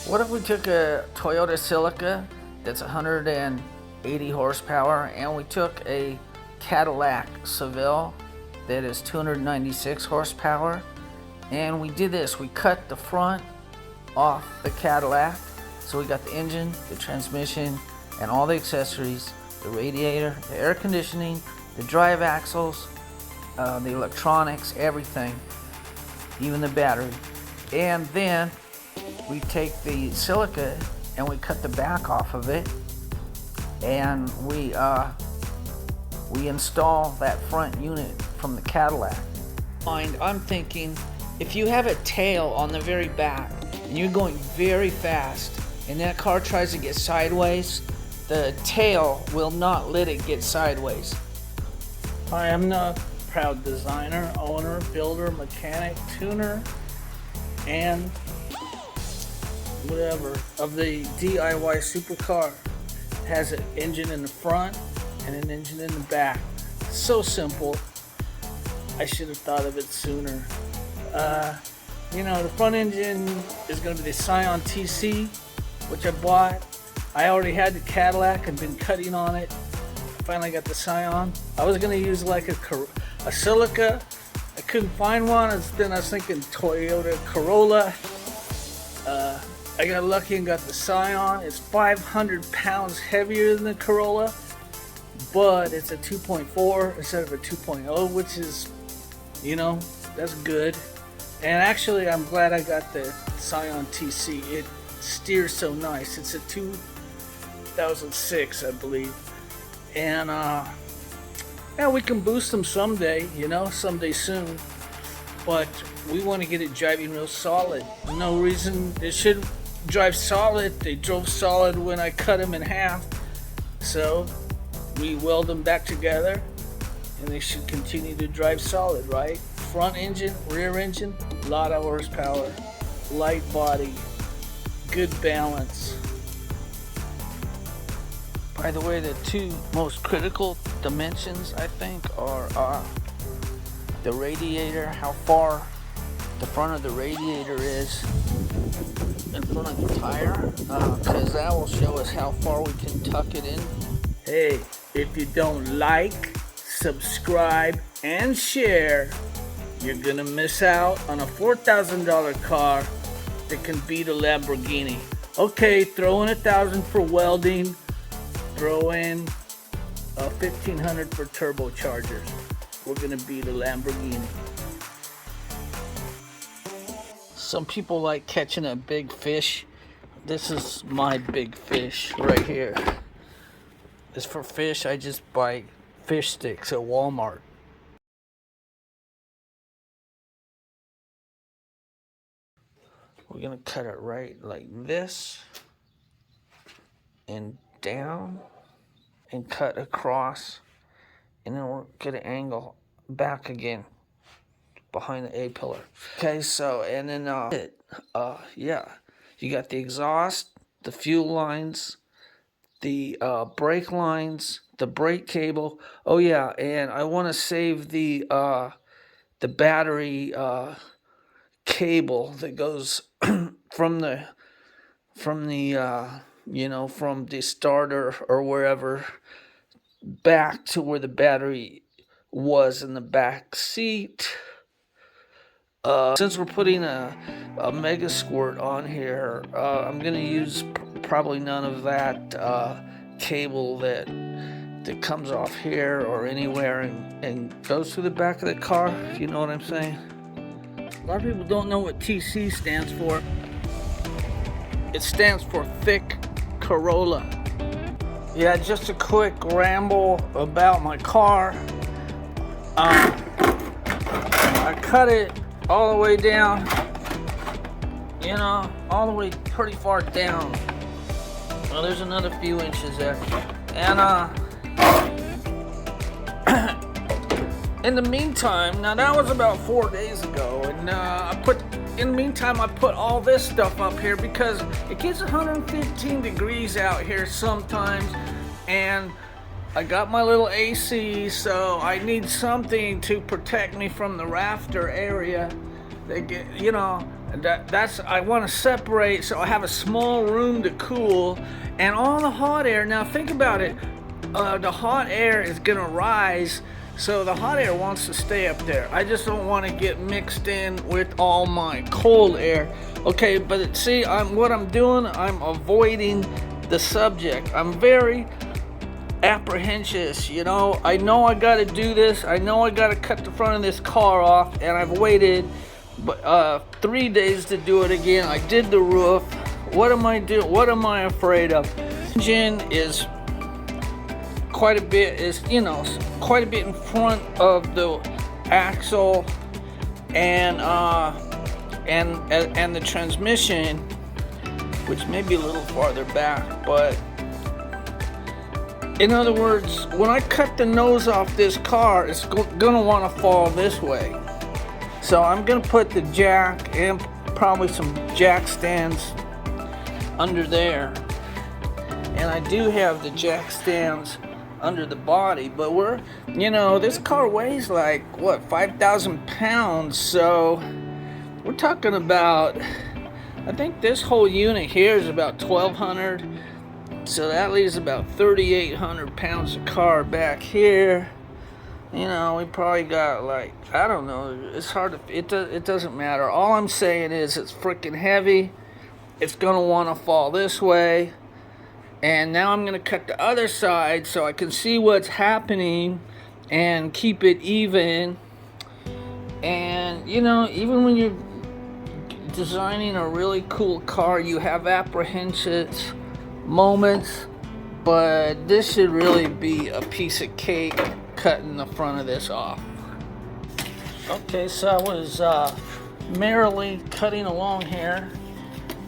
What if we took a Toyota Celica that's 180 horsepower and we took a Cadillac Seville that is 296 horsepower, and we did this, we cut the front off the Cadillac, so we got the engine, the transmission, and all the accessories, the radiator, the air conditioning, the drive axles, the electronics, everything, even the battery. And then we take the Celica and we cut the back off of it, and we install that front unit from the Cadillac. I'm thinking, if you have a tail on the very back and you're going very fast and that car tries to get sideways, the tail will not let it get sideways. I am the proud designer, owner, builder, mechanic, tuner, and whatever of the DIY Supercar. It has an engine in the front and an engine in the back. So simple. I should have thought of it sooner. The front engine is going to be the Scion TC, which I bought. I already had the Cadillac and been cutting on it. I finally got the Scion. I was going to use like a Celica. I couldn't find one. Then I was thinking Toyota Corolla. I got lucky and got the Scion. It's 500 pounds heavier than the Corolla, but it's a 2.4 instead of a 2.0, which is, that's good. And actually, I'm glad I got the Scion TC. It steers so nice. It's a 2006, I believe. And we can boost them someday, someday soon. But we want to get it driving real solid. No reason it should drive solid. They drove solid when I cut them in half. So we weld them back together and they should continue to drive solid, right? Front engine, rear engine, a lot of horsepower, light body, good balance. By the way, the two most critical dimensions, I think, are the radiator, how far the front of the radiator is in front of the tire, because that will show us how far we can tuck it in. Hey, if you don't like, subscribe, and share, you're gonna miss out on a $4,000 car that can beat a Lamborghini. Okay, throw in $1,000 for welding, throw in $1,500 for turbochargers. We're gonna beat a Lamborghini. Some people like catching a big fish. This is my big fish right here. As for fish, I just buy fish sticks at Walmart. We're gonna cut it right like this and down and cut across, and then we're gonna angle back again behind the A-pillar. Okay, so, and then you got the exhaust, the fuel lines, the brake lines, the brake cable. Oh yeah, and I want to save the battery cable that goes from the starter or wherever back to where the battery was in the back seat. Since we're putting a Mega Squirt on here, I'm gonna use probably none of that cable that comes off here or anywhere and goes through the back of the car, if you know what I'm saying. A lot of people don't know what TC stands for. It stands for thick Corolla. Yeah, just a quick ramble about my car. I cut it all the way down, all the way pretty far down. Well, there's another few inches there. And in the meantime, now that was about 4 days ago, and in the meantime, I put all this stuff up here because it gets 115 degrees out here sometimes, and I got my little AC, so I need something to protect me from the rafter area. That's I want to separate so I have a small room to cool, and all the hot air. Now think about it. The hot air is gonna rise, so the hot air wants to stay up there. I just don't want to get mixed in with all my cold air. Okay, but see, what I'm doing. I'm avoiding the subject. I'm very apprehensive, you know. I know I got to do this. I know I got to cut the front of this car off, and I've waited 3 days to do it again. I did the roof. What am I doing? What am I afraid of? Engine is quite a bit in front of the axle, and the transmission, which may be a little farther back, but in other words, when I cut the nose off this car, it's gonna want to fall this way. So I'm gonna put the jack and probably some jack stands under there. And I do have the jack stands under the body, but this car weighs like, 5,000 pounds. So we're talking about, I think this whole unit here is about 1,200. So that leaves about 3,800 pounds of car back here. We probably got I don't know. It's hard to. It doesn't matter. All I'm saying is it's freaking heavy. It's gonna want to fall this way. And now I'm gonna cut the other side so I can see what's happening and keep it even. And even when you're designing a really cool car, you have apprehensions moments, but this should really be a piece of cake cutting the front of this off. Okay, so I was merrily cutting along here.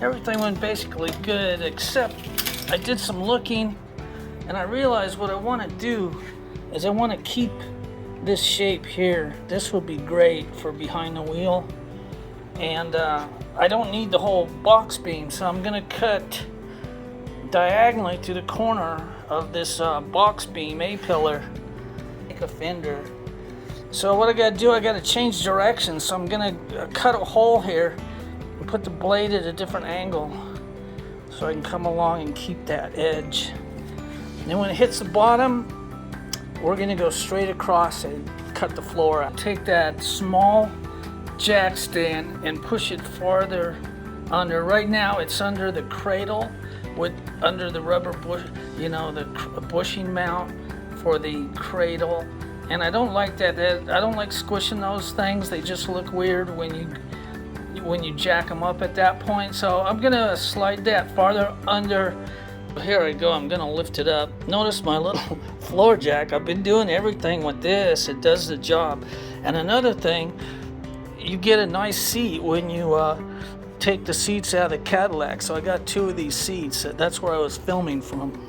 Everything went basically good, except I did some looking, and I realized what I want to do is I want to keep this shape here. This would be great for behind the wheel, and I don't need the whole box beam, so I'm gonna cut diagonally to the corner of this box beam A-pillar, make a fender. So what I gotta do, I gotta change direction. So I'm gonna cut a hole here and put the blade at a different angle so I can come along and keep that edge. And then when it hits the bottom, we're gonna go straight across and cut the floor out. Take that small jack stand and push it farther under. Right now it's under the cradle, under the rubber bush, the bushing mount for the cradle. And I don't like that. I don't like squishing those things. They just look weird when you jack them up at that point. So I'm gonna slide that farther under. Here I go. I'm gonna lift it up. Notice my little floor jack. I've been doing everything with this. It does the job. And another thing, you get a nice seat when you take the seats out of the Cadillac. So I got 2 of these seats. That's where I was filming from.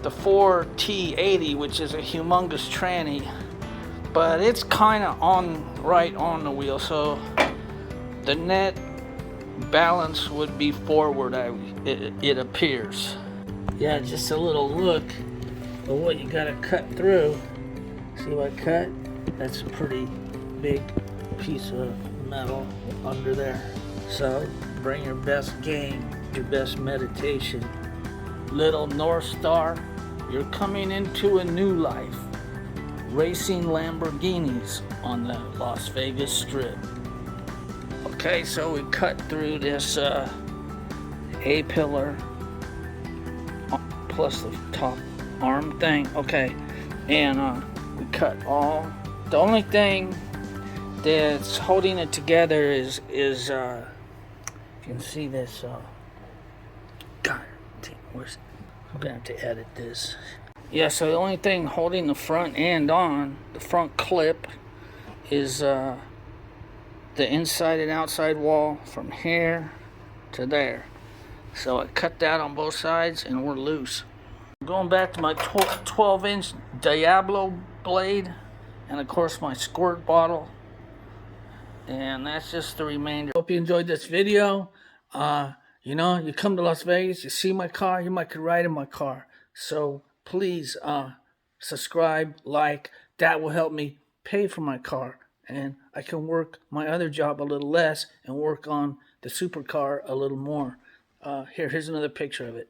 The 4T80, which is a humongous tranny, but it's kind of right on the wheel, so the net balance would be forward, it appears. Yeah, just a little look at what you gotta cut through. See what I cut? That's a pretty big piece of metal under there. So bring your best game, your best meditation. Little North Star, you're coming into a new life. Racing Lamborghinis on the Las Vegas Strip. Okay, so we cut through this A-pillar plus the top arm thing. Okay, and we cut all. The only thing that's holding it together is if you can see this. God, where's? I'm gonna have to edit this. Yeah, so the only thing holding the front end on, the front clip, is the inside and outside wall from here to there. So I cut that on both sides and we're loose. Going back to my 12-inch Diablo blade, and of course my squirt bottle. And that's just the remainder. Hope you enjoyed this video. You come to Las Vegas, you see my car, you might could ride in my car. So please subscribe, like. That will help me pay for my car. And I can work my other job a little less and work on the supercar a little more. Here's another picture of it.